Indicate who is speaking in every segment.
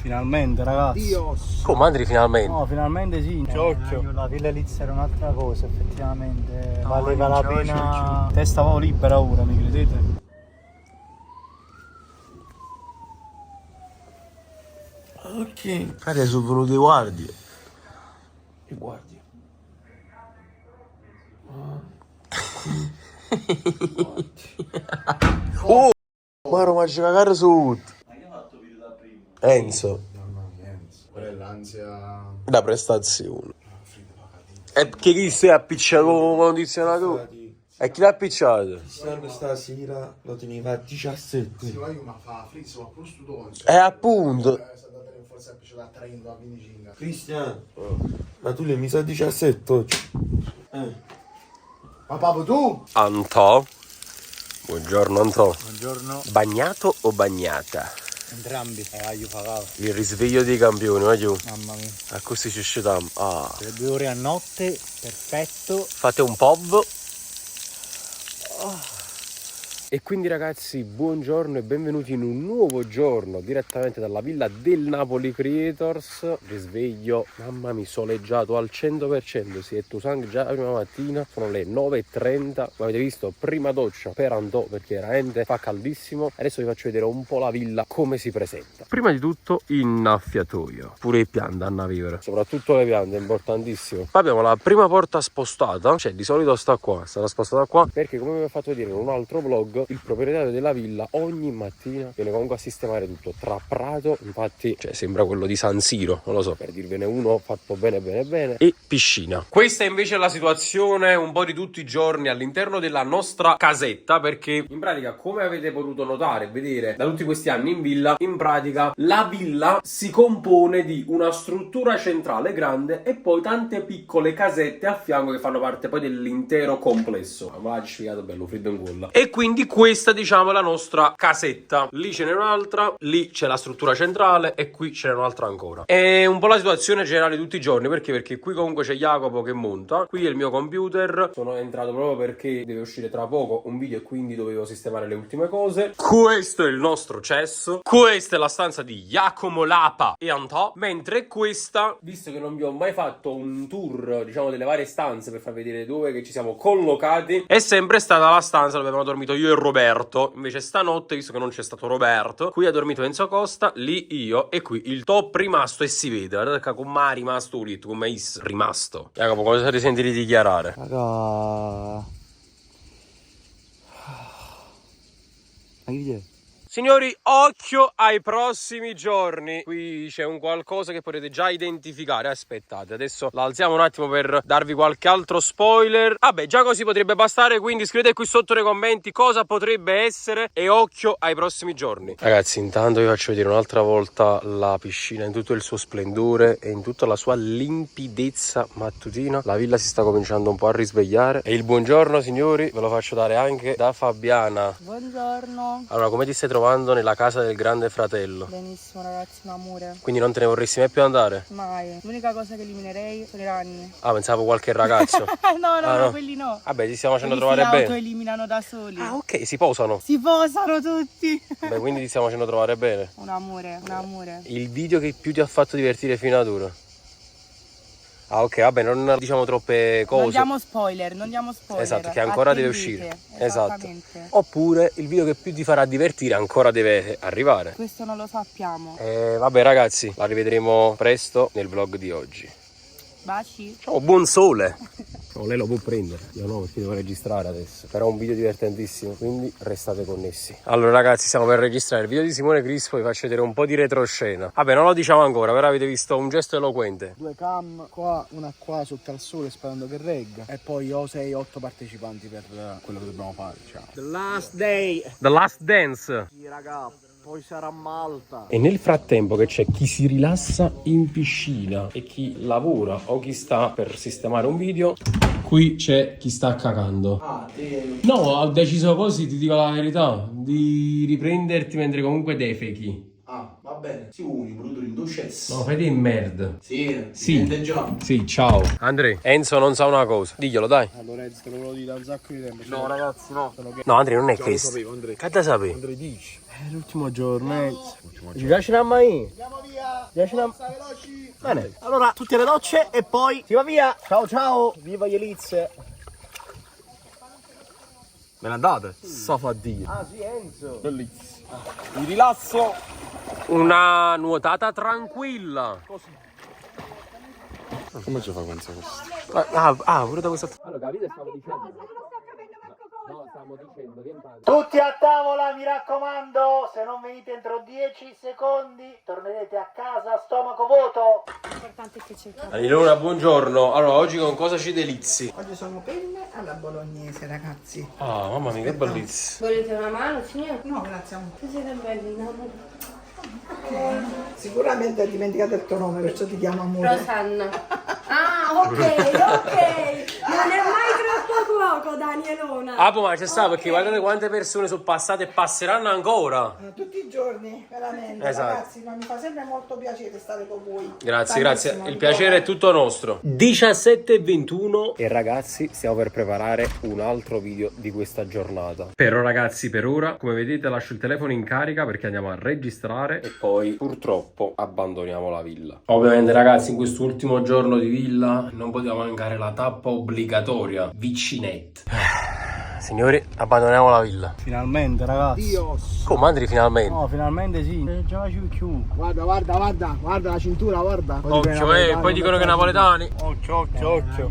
Speaker 1: Finalmente ragazzi.
Speaker 2: Dios. Come Andri finalmente?
Speaker 1: No, finalmente sì.
Speaker 3: Occhio. La Villa Lizza era un'altra cosa, effettivamente.
Speaker 1: No,
Speaker 3: valeva la
Speaker 1: ciao,
Speaker 3: pena.
Speaker 1: ciao. Testa proprio libera ora, mi credete?
Speaker 2: Ok. Frate, sono venute guardie. Le guardie. Oh! Maro, ma ci cagare su.
Speaker 4: Ma che ha fatto video da prima?
Speaker 2: Enzo.
Speaker 4: Mamma mia, Enzo. Qual è l'ansia?
Speaker 2: La prestazione. E chi si è appicciato con il condizionatore? E chi l'ha appicciato?
Speaker 5: Cristiano stasera lo teneva a 17.
Speaker 4: Sì, ma io mi fa frizzo, ma pure sto tonso.
Speaker 2: Appunto.
Speaker 4: Se andate in forza appicciato a 30, a 25.
Speaker 5: Cristiano, ma tu le mi sa 17 oggi?
Speaker 4: Ma papà tu?
Speaker 2: Antò. Buongiorno Antò.
Speaker 1: Buongiorno.
Speaker 2: Bagnato o bagnata?
Speaker 1: Entrambi. Io pagavo.
Speaker 2: Il risveglio dei campioni, ma giù.
Speaker 1: Mamma mia.
Speaker 2: A così ci usciamo. Ah.
Speaker 1: Le 2 ore a notte, perfetto.
Speaker 2: Fate un pov. E quindi ragazzi, buongiorno e benvenuti in un nuovo giorno direttamente dalla villa del Napoli Creators. Risveglio, mamma mia, soleggiato al 100%. Si è Tusang già la prima mattina, sono le 9:30. Come avete visto, prima doccia per Antò perché veramente fa caldissimo. Adesso vi faccio vedere un po' la villa come si presenta. Prima di tutto innaffiatoio, pure i piante hanno a vivere, soprattutto le piante, è importantissimo. Poi abbiamo la prima porta spostata, cioè di solito sta qua, sarà spostata qua perché, come vi ho fatto vedere in un altro vlog, il proprietario della villa ogni mattina viene comunque a sistemare tutto tra prato, infatti cioè sembra quello di San Siro, non lo so, per dirvene uno fatto bene bene bene, e piscina. Questa invece è la situazione un po' di tutti i giorni all'interno della nostra casetta, perché in pratica, come avete potuto notare e vedere da tutti questi anni in villa, in pratica la villa si compone di una struttura centrale grande e poi tante piccole casette a fianco che fanno parte poi dell'intero complesso. Ma l'ha spiegato bello, freddo in gola. E quindi questa, diciamo, è la nostra casetta. Lì ce n'è un'altra, lì c'è la struttura centrale e qui ce n'è un'altra ancora. È un po' la situazione generale tutti i giorni, perché qui comunque c'è Jacopo che monta, qui è il mio computer, sono entrato proprio perché deve uscire tra poco un video e quindi dovevo sistemare le ultime cose. Questo è il nostro cesso, questa è la stanza di Giacomo Lapa e Antò, mentre questa, visto che non vi ho mai fatto un tour, diciamo, delle varie stanze per far vedere dove che ci siamo collocati, è sempre stata la stanza dove abbiamo dormito io e Roberto. Invece stanotte, visto che non c'è stato Roberto, qui ha dormito Enzo Costa, lì io e qui il top rimasto, e si vede, guardate che come è rimasto lì, come è rimasto. Jacopo, cosa ti senti di dichiarare?
Speaker 3: Raga. Ma che è?
Speaker 2: Signori, occhio ai prossimi giorni. Qui c'è un qualcosa che potete già identificare. Aspettate, adesso la alziamo un attimo per darvi qualche altro spoiler. Vabbè, già così potrebbe bastare, quindi scrivete qui sotto nei commenti cosa potrebbe essere e occhio ai prossimi giorni. Ragazzi, intanto vi faccio vedere un'altra volta la piscina in tutto il suo splendore e in tutta la sua limpidezza mattutina. La villa si sta cominciando un po' a risvegliare. E il buongiorno, signori, ve lo faccio dare anche da Fabiana.
Speaker 6: Buongiorno.
Speaker 2: Allora, come ti stai trovando nella casa del grande fratello?
Speaker 6: Benissimo ragazzi, un amore.
Speaker 2: Quindi non te ne vorresti mai più andare?
Speaker 6: Mai. L'unica cosa che eliminerei sono i ragni.
Speaker 2: Ah, pensavo qualche ragazzo.
Speaker 6: No, quelli no.
Speaker 2: Vabbè, ti stiamo facendo
Speaker 6: Quelli
Speaker 2: trovare
Speaker 6: si
Speaker 2: bene.
Speaker 6: autoeliminano da soli.
Speaker 2: Ah, ok, si posano.
Speaker 6: Si posano tutti.
Speaker 2: Beh, quindi ti stiamo facendo trovare bene.
Speaker 6: Un amore, un amore.
Speaker 2: Il video che più ti ha fatto divertire fino ad ora? Ah, ok, vabbè, non diciamo troppe cose.
Speaker 6: Non diamo spoiler, non diamo spoiler.
Speaker 2: Esatto, che ancora deve
Speaker 6: Attendite.
Speaker 2: uscire. Esatto.
Speaker 6: Esattamente.
Speaker 2: Oppure il video che più ti farà divertire ancora deve arrivare.
Speaker 6: Questo non lo sappiamo.
Speaker 2: Vabbè ragazzi, la rivedremo presto nel vlog di oggi.
Speaker 6: Baci.
Speaker 2: Ciao, buon sole! No, lei lo può prendere, io no, perché devo registrare adesso. Però è un video divertentissimo, quindi restate connessi. Allora ragazzi, stiamo per registrare il video di Simone Crispo, vi faccio vedere un po' di retroscena. Vabbè, non lo diciamo ancora, però avete visto un gesto eloquente.
Speaker 1: 2 cam qua, una qua sotto al sole sperando che regga. E poi ho 6-8 partecipanti per quello che dobbiamo fare, diciamo. The last day.
Speaker 2: The Last Dance.
Speaker 1: Sì, raga, poi sarà Malta.
Speaker 2: E nel frattempo che c'è chi si rilassa in piscina e chi lavora o chi sta per sistemare un video, qui c'è chi sta cagando. No, ho deciso così, ti dico la verità, di riprenderti mentre comunque defechi.
Speaker 4: Ah, vabbè. bene. Si uni, brutto in duces.
Speaker 2: No, fai di merda.
Speaker 4: Sì,
Speaker 2: Sì.
Speaker 4: sente già.
Speaker 2: Sì, ciao. Andrea, Enzo non sa una cosa. Diglielo, dai.
Speaker 1: Lorenzo, te lo volevo dire da un sacco di tempo.
Speaker 2: No, ragazzi, no. No, Andrea, non è questo.
Speaker 1: Andrea.
Speaker 2: Che te sapevi?
Speaker 1: Andrea dici. È l'ultimo giorno.
Speaker 2: Ci piace una mai?
Speaker 1: Andiamo via.
Speaker 2: Piace una...
Speaker 1: Veloci.
Speaker 2: Bene, allora tutte le docce e poi si va via. Ciao ciao, viva gli Eliz. Me ne andate? Safadio. Ah sì, Enzo. Bellissimo. Mi rilasso. Una nuotata tranquilla.
Speaker 5: Come ci fa questo?
Speaker 2: Pure da questa... Allora, capite, stavo dicendo... No, stiamo dicendo che
Speaker 3: Tutti a tavola, mi raccomando, se non venite entro 10 secondi tornerete a casa a stomaco vuoto.
Speaker 2: Allora, buongiorno. Allora, oggi con cosa ci delizi?
Speaker 7: Oggi sono penne alla bolognese, ragazzi.
Speaker 2: Ah, mamma mia, che bellissimo.
Speaker 6: Volete una mano, signora?
Speaker 7: No, grazie a
Speaker 6: Che siete belli, no?
Speaker 7: Sicuramente hai dimenticato il tuo nome, perciò ti chiamo amore.
Speaker 6: Rosanna. Ah, ok. Non è mai troppo poco, Danielona.
Speaker 2: Ah, ma c'è sta perché guardate quante persone sono passate e passeranno ancora.
Speaker 7: Tutti i giorni, veramente.
Speaker 2: Esatto.
Speaker 7: Ragazzi, ma mi fa sempre molto piacere stare con voi.
Speaker 2: Grazie,
Speaker 7: Tantissimo,
Speaker 2: grazie. Il
Speaker 7: vi
Speaker 2: piacere è
Speaker 7: voglio.
Speaker 2: tutto nostro. 17:21 e ragazzi, stiamo per preparare un altro video di questa giornata. Però ragazzi, per ora, come vedete, lascio il telefono in carica perché andiamo a registrare e poi purtroppo abbandoniamo la villa. Ovviamente ragazzi, in quest'ultimo giorno di villa non poteva mancare la tappa obbligatoria, vicinette. Signori, abbandoniamo la villa.
Speaker 1: Finalmente, ragazzi.
Speaker 2: Come Andri finalmente?
Speaker 1: No, finalmente sì. Già più. Guarda la cintura, guarda.
Speaker 2: Occhio, poi dicono che napoletani.
Speaker 1: Occhio.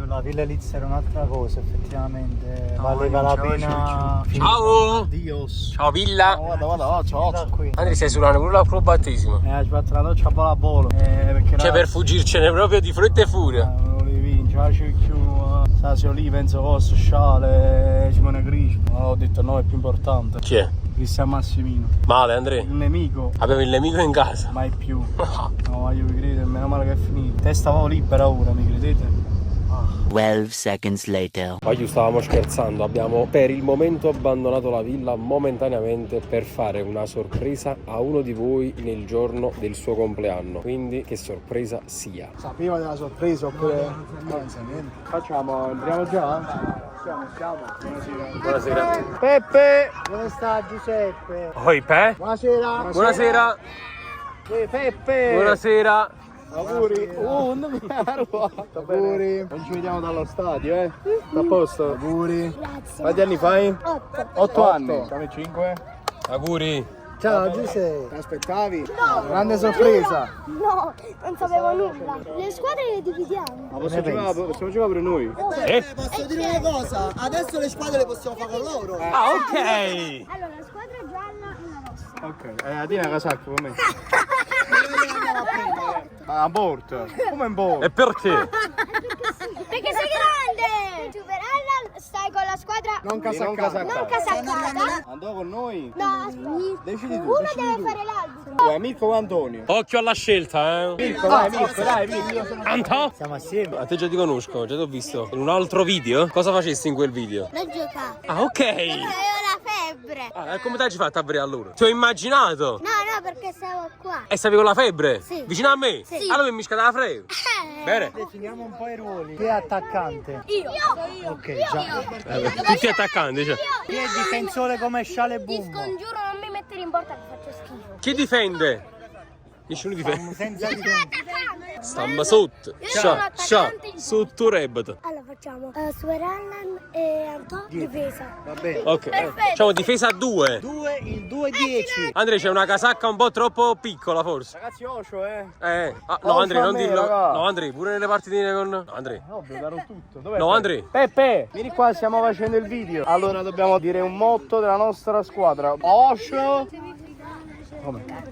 Speaker 3: La Villa Elizia era un'altra cosa, effettivamente. Valeva la pena.
Speaker 2: Ciao!
Speaker 1: Dios.
Speaker 2: Ciao villa!
Speaker 1: Guarda, ciao.
Speaker 3: Da qui.
Speaker 2: Andri, stai sull'anno pure al battesimo.
Speaker 1: Ci fatto la doccia a Bolabolo. Perché
Speaker 2: Cioè per fuggircene proprio di fretta e furia.
Speaker 1: volevi vincere, Sasio lì, penso fosse Sciale, Simone Grispo. No, ho detto no, è più importante.
Speaker 2: Chi è?
Speaker 1: Cristian Massimino.
Speaker 2: Male Andrea?
Speaker 1: Il nemico,
Speaker 2: Avevo il nemico in casa.
Speaker 1: mai più. No, io vi credo, meno male che è finito. Testa proprio libera ora, mi credete?
Speaker 8: 12 seconds later.
Speaker 2: Ma io stavamo scherzando, abbiamo per il momento abbandonato la villa momentaneamente per fare una sorpresa a uno di voi nel giorno del suo compleanno. Quindi che sorpresa sia.
Speaker 1: Sapeva della sorpresa oppure... No, non sa niente. Facciamo, entriamo già? Siamo.
Speaker 2: Buonasera.
Speaker 1: Peppe! Dove sta Giuseppe?
Speaker 2: Oi Pe?
Speaker 1: Buonasera!
Speaker 2: Buonasera.
Speaker 1: Peppe!
Speaker 2: Buonasera.
Speaker 1: Auguri! Non mi auguri! Non ci vediamo dallo stadio, eh? Sta a posto? Auguri!
Speaker 9: Grazie.
Speaker 1: Quanti anni fai? 8 anni!
Speaker 2: Siamo 5. Auguri.
Speaker 1: Ciao Giuseppe! Ti aspettavi? No! Grande sorpresa!
Speaker 9: No, non sapevo nulla. Le squadre le dividiamo.
Speaker 1: Ma possiamo giocare pure noi?
Speaker 7: Posso dire una cosa? Adesso le squadre le possiamo fare con loro.
Speaker 2: Ah, ok.
Speaker 9: Allora, la squadra gialla e la rossa.
Speaker 1: Ok. A te una casacca con me. Ma a bordo? Come in bordo?
Speaker 2: E perché?
Speaker 9: Perché sei grande! Tu per Alla stai con la squadra
Speaker 1: Non casaccata.
Speaker 9: non casaccata.
Speaker 1: Andò con noi?
Speaker 9: No, aspetta.
Speaker 1: Decidi tu,
Speaker 9: Uno
Speaker 1: decidi
Speaker 9: deve
Speaker 1: tu.
Speaker 9: fare l'arbitro.
Speaker 1: Amico o Antonio?
Speaker 2: Occhio alla scelta, eh.
Speaker 1: Mirko, dai, Mirko.
Speaker 2: Anto?
Speaker 3: Siamo assieme.
Speaker 2: A te già ti conosco, già ti ho visto. In un altro video? Cosa facesti in quel video?
Speaker 9: Non giocare.
Speaker 2: Ah, ok.
Speaker 9: Avevo la febbre.
Speaker 2: Ah, e come ti hai fatto a vedere allora? Ti ho immaginato.
Speaker 9: No, perché stavo qua.
Speaker 2: E stavi con la febbre?
Speaker 9: Sì.
Speaker 2: Vicino a me?
Speaker 9: Sì.
Speaker 2: Allora mi scada la febbre. Bene.
Speaker 3: Definiamo un po' i ruoli. Chi è attaccante?
Speaker 9: Io.
Speaker 3: Ok, già.
Speaker 2: Tutti attaccanti, cioè.
Speaker 3: Chi è difensore come Sciale
Speaker 9: Ti
Speaker 3: Bumbo?
Speaker 9: scongiuro, non mi mettere in porta che faccio schifo.
Speaker 2: Chi difende? Nessuno difende.
Speaker 3: Senza difesa.
Speaker 2: Stamma sotto.
Speaker 9: sono
Speaker 2: Scia.
Speaker 9: attaccante.
Speaker 2: Sotto rebata.
Speaker 9: Allora facciamo Superallan e Anto difesa.
Speaker 1: Va bene.
Speaker 2: Ok.
Speaker 9: Perfetto.
Speaker 2: Facciamo difesa a 2.
Speaker 3: 2, il 2-10.
Speaker 2: Andrea, c'è una casacca un po' troppo piccola forse.
Speaker 1: Ragazzi, Ocio,
Speaker 2: No, Andrea, non
Speaker 1: a me,
Speaker 2: dirlo.
Speaker 1: raga.
Speaker 2: No, Andrea, pure nelle partitine con. No, Andrea.
Speaker 1: Ovvio, darò tutto. Dov'è
Speaker 2: No, Andrea.
Speaker 1: Peppe, vieni qua, stiamo facendo il video. Allora dobbiamo dire un motto della nostra squadra. Osho.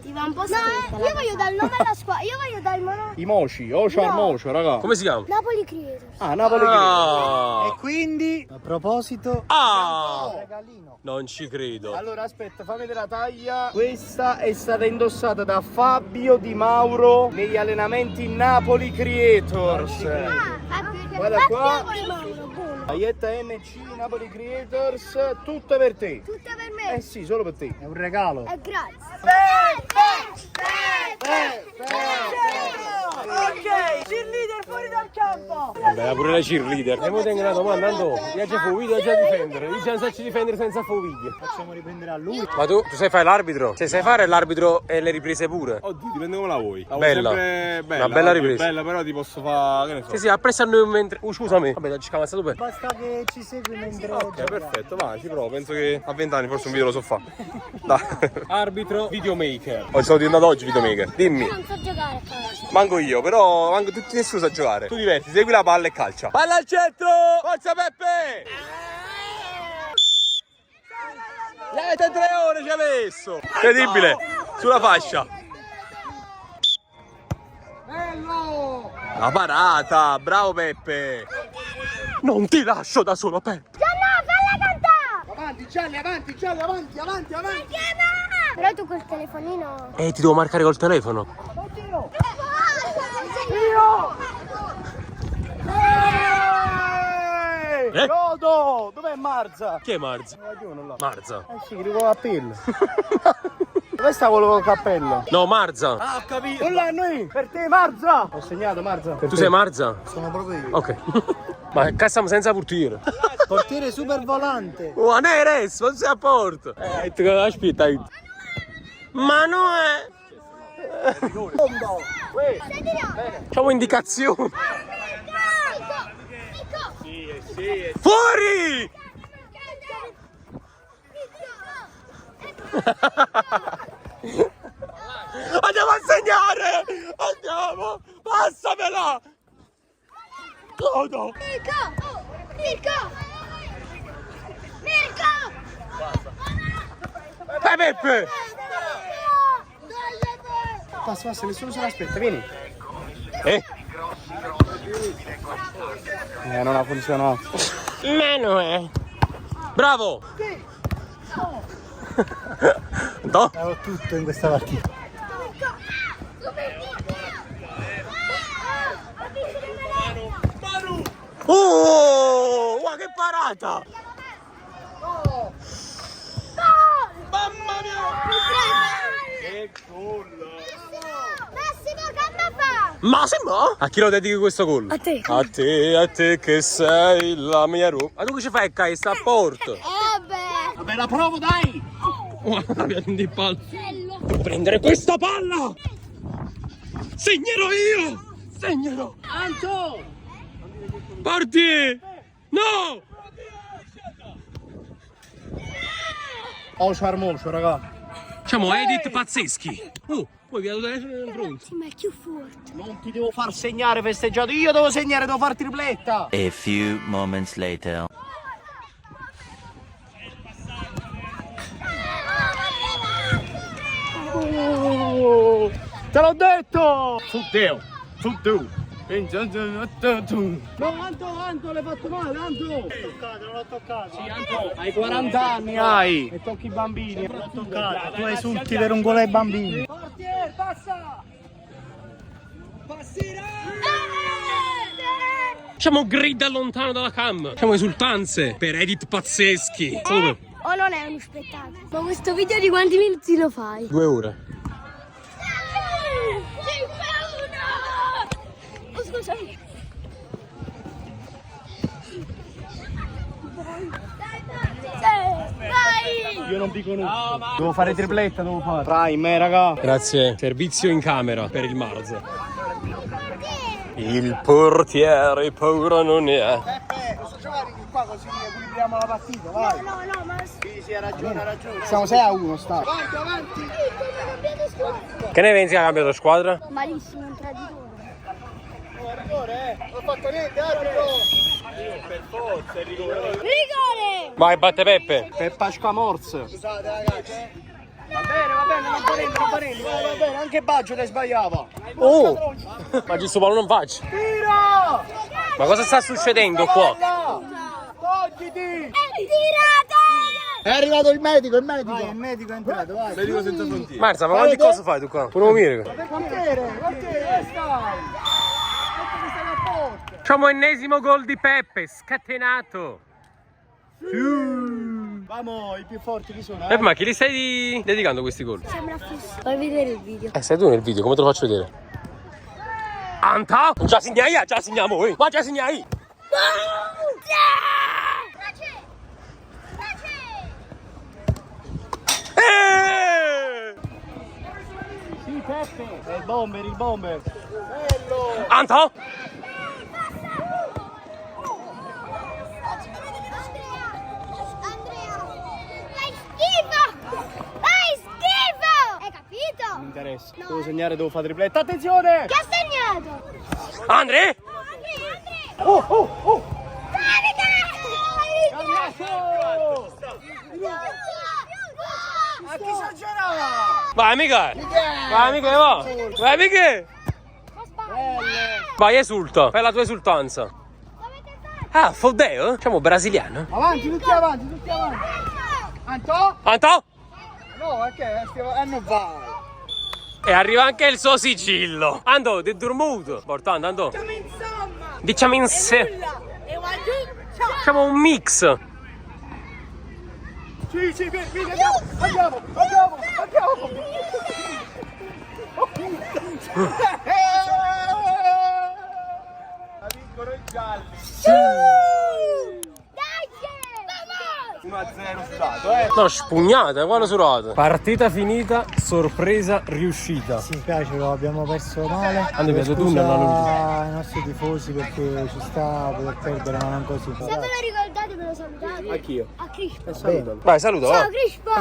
Speaker 9: Ti va un po' stretta. Io voglio dare il nome alla squadra. Io voglio dare il nome.
Speaker 1: I moci, Osho al mocio, raga.
Speaker 2: Come si chiama?
Speaker 9: Napoli Creators.
Speaker 1: Ah, Napoli.
Speaker 2: Ah.
Speaker 3: E quindi, a proposito,
Speaker 2: Ah.
Speaker 3: regalino.
Speaker 2: Non ci credo.
Speaker 1: Allora aspetta, fammi vedere la taglia. Questa è stata indossata da Fabio Di Mauro negli allenamenti Napoli Creators.
Speaker 9: Ah, Fabio.
Speaker 1: Guarda qua.
Speaker 9: Mauro, buono.
Speaker 1: Maglietta NC Napoli Creators, tutto per te.
Speaker 9: Tutta per me.
Speaker 1: Eh sì, solo per te. È un regalo.
Speaker 9: Grazie.
Speaker 6: Ok, cheerleader fuori dal campo.
Speaker 2: Vabbè, pure la cheerleader. E mi tengo una domanda, Andò. Io già fu video, già difendere. Io già non so difendere senza fu video.
Speaker 1: Facciamo riprendere a lui.
Speaker 2: Ma tu sai fare l'arbitro? Cioè, sai fare l'arbitro e le riprese pure?
Speaker 5: Oddio, dipende come la vuoi. La
Speaker 2: Bella.
Speaker 5: vuoi sempre bella.
Speaker 2: Una bella ripresa.
Speaker 5: Bella, però ti posso fare, che ne so.
Speaker 2: Sì, sì, appresso a noi mentre... scusami. Vabbè, ci scamazzato bene.
Speaker 1: Basta che ci segui mentre
Speaker 5: Ok, perfetto, vai, ci provo. Penso che a 20 anni forse un video lo so fare. Dai.
Speaker 2: Arbitro, videomaker. O sono diventato oggi videomaker. Dimmi.
Speaker 9: Non so giocare a calcio.
Speaker 2: Manco io, però manco tutti nessuno sa giocare. Tu diverti, segui la palla e calcia. Palla al centro! Forza Peppe! Niente, 3 ore ci ha messo! Incredibile! Sulla fascia!
Speaker 1: Bello!
Speaker 2: La parata! Bravo Peppe! Non ti lascio da solo, Peppe!
Speaker 9: Gianna, falla cantare!
Speaker 1: Avanti, Gianni, avanti, Gianni, avanti, avanti, avanti!
Speaker 9: Però tu col telefonino...
Speaker 2: Ti devo marcare col telefono.
Speaker 1: Godo! Dov'è Marza?
Speaker 2: Chi è Marza?
Speaker 1: Ragione là.
Speaker 2: Marza.
Speaker 1: Eh sì, arrivo a pelle. Dove sta quello col cappello?
Speaker 2: No, Marza.
Speaker 1: Ah, ho capito! Là noi! Per te Marza! Ho segnato Marza.
Speaker 2: Tu sei Marza?
Speaker 1: Sono proprio io.
Speaker 2: Ok. Ma cazziamo senza portiere.
Speaker 1: Portiere super volante.
Speaker 2: Ma non è resto, non sei a porto. Aspetta. Ma no è. Facciamo indicazioni. Fuori! Andiamo a segnare! Andiamo! Passamela! Godo! Peppe!
Speaker 1: Passa, nessuno se l'aspetta, vieni. Non ha funzionato.
Speaker 2: Meno è. Bravo! No?
Speaker 1: Ho tutto in questa partita.
Speaker 2: Oh! Guarda che parata!
Speaker 9: Mamma mia!
Speaker 2: Che gol!
Speaker 9: Massimo, che fa?
Speaker 2: Massimo? A chi lo dedichi questo gol?
Speaker 9: A te.
Speaker 2: A te che sei la mia Roma. Ma tu che ci fai? Che sta a porto?
Speaker 9: Beh.
Speaker 1: Vabbè, la provo, dai!
Speaker 2: Prendi palla. Devo prendere questa palla! Segnerò io! Segnerò!
Speaker 1: Anto!
Speaker 2: Parti! No!
Speaker 1: Ocio armocio, raga.
Speaker 2: Facciamo edit pazzeschi. Poi via telefono pronto.
Speaker 9: Sì, ma è più forte.
Speaker 1: Non ti devo far segnare festeggiato, io devo segnare, devo far tripletta.
Speaker 8: A few moments later.
Speaker 1: Te l'ho detto!
Speaker 2: Su Deo! Su tu!
Speaker 1: No, Anto, l'hai fatto male, Anto! Non l'ho toccato. Sì, Anto, hai 40 anni, hai! E tocchi i bambini. Non l'ho toccato, tu esulti per un gol ai bambini. Portiere, passa! Passira!
Speaker 2: Facciamo un grid lontano dalla cam. Facciamo esultanze per edit pazzeschi.
Speaker 9: O non è uno spettacolo? Ma questo video di quanti minuti lo fai?
Speaker 2: 2 ore.
Speaker 9: Oh, scusami. Vai!
Speaker 1: Io non vi conosco. Devo fare tripletta, devo fare. Prime, raga.
Speaker 2: Grazie. Servizio in camera per il Marzo. Il portiere paura non ne ha.
Speaker 1: Peppe, posso giocare qua così equilibriamo la partita, vai.
Speaker 9: No, ma...
Speaker 1: Sì, hai ragione. Siamo 6-1, sta. Avanti, avanti.
Speaker 2: Che ne pensi che ha cambiato squadra?
Speaker 9: Malissimo, un traditore.
Speaker 1: Rigore, non ho fatto niente, arbitro.
Speaker 9: Rigore!
Speaker 2: Vai, batte Peppe.
Speaker 1: Peppa Scamorz. Scusate ragazzi. Va bene, non parelli, va bene, anche Baggio le sbagliava.
Speaker 2: Oh! Ma giusto palo non faccio.
Speaker 1: Tira!
Speaker 2: Ma cosa sta succedendo qua?
Speaker 1: Togliti!
Speaker 9: È tirata!
Speaker 1: È arrivato il medico. Vai, il medico è entrato, vai.
Speaker 5: Medico senza frontiere.
Speaker 2: Marza, ma quante cose fai tu qua? Pure un miraco.
Speaker 1: Portiere, dove stai?
Speaker 2: Facciamo ennesimo gol di Peppe, scatenato.
Speaker 1: Vamo, i più forti chi sono?
Speaker 2: Ma chi li stai dedicando questi gol?
Speaker 9: Sembra fisso. Fai vedere il video.
Speaker 2: Sei tu nel video, come te lo faccio vedere? Anta! Già segniamo, ma già segnai!
Speaker 1: Sì, Peppe. È il bomber.
Speaker 2: Anta!
Speaker 9: Hai capito?
Speaker 1: Non mi interessa. Devo segnare, devo fare tripletta. Attenzione!
Speaker 9: Chi ha segnato?
Speaker 2: Andre!
Speaker 1: A chi esagerava?
Speaker 2: Vai mica! Vai mica! Vai, esulta, fai la tua esultanza. Ah, fodeo? Siamo brasiliano?
Speaker 1: Avanti, tutti avanti. Anto?
Speaker 2: Anto?
Speaker 1: No, perché? Non vai.
Speaker 2: E arriva anche il suo sigillo. Ando, ti dormuto. Portando, Ando. Diciamo insieme. Facciamo un mix.
Speaker 1: Sì, andiamo. Vincono i gialli. 1-0 sudato,
Speaker 2: No, spugnata, quale surata. Partita finita, sorpresa riuscita.
Speaker 7: Ci spiace, lo abbiamo perso male.
Speaker 2: Ando, vedo tu nella luce.
Speaker 7: Ai nostri tifosi perché ci sta a poter perdere, ma non così.
Speaker 9: Se ve lo ricordate me lo salutate.
Speaker 2: Anch'io.
Speaker 9: A Crispo.
Speaker 2: Vai, saluta,
Speaker 9: Ciao
Speaker 2: va.
Speaker 9: Crispo.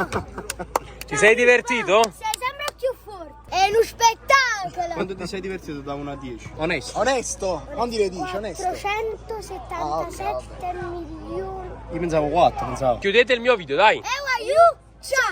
Speaker 2: Ti sei divertito?
Speaker 9: Sei sempre più forte. È uno spettacolo.
Speaker 1: Quanto ti sei divertito da 1 a 10?
Speaker 7: Onesto, non dire 10, onesto.
Speaker 9: 477 milioni.
Speaker 1: Io pensavo 4,
Speaker 2: Chiudete il mio video, dai.
Speaker 9: Ciao.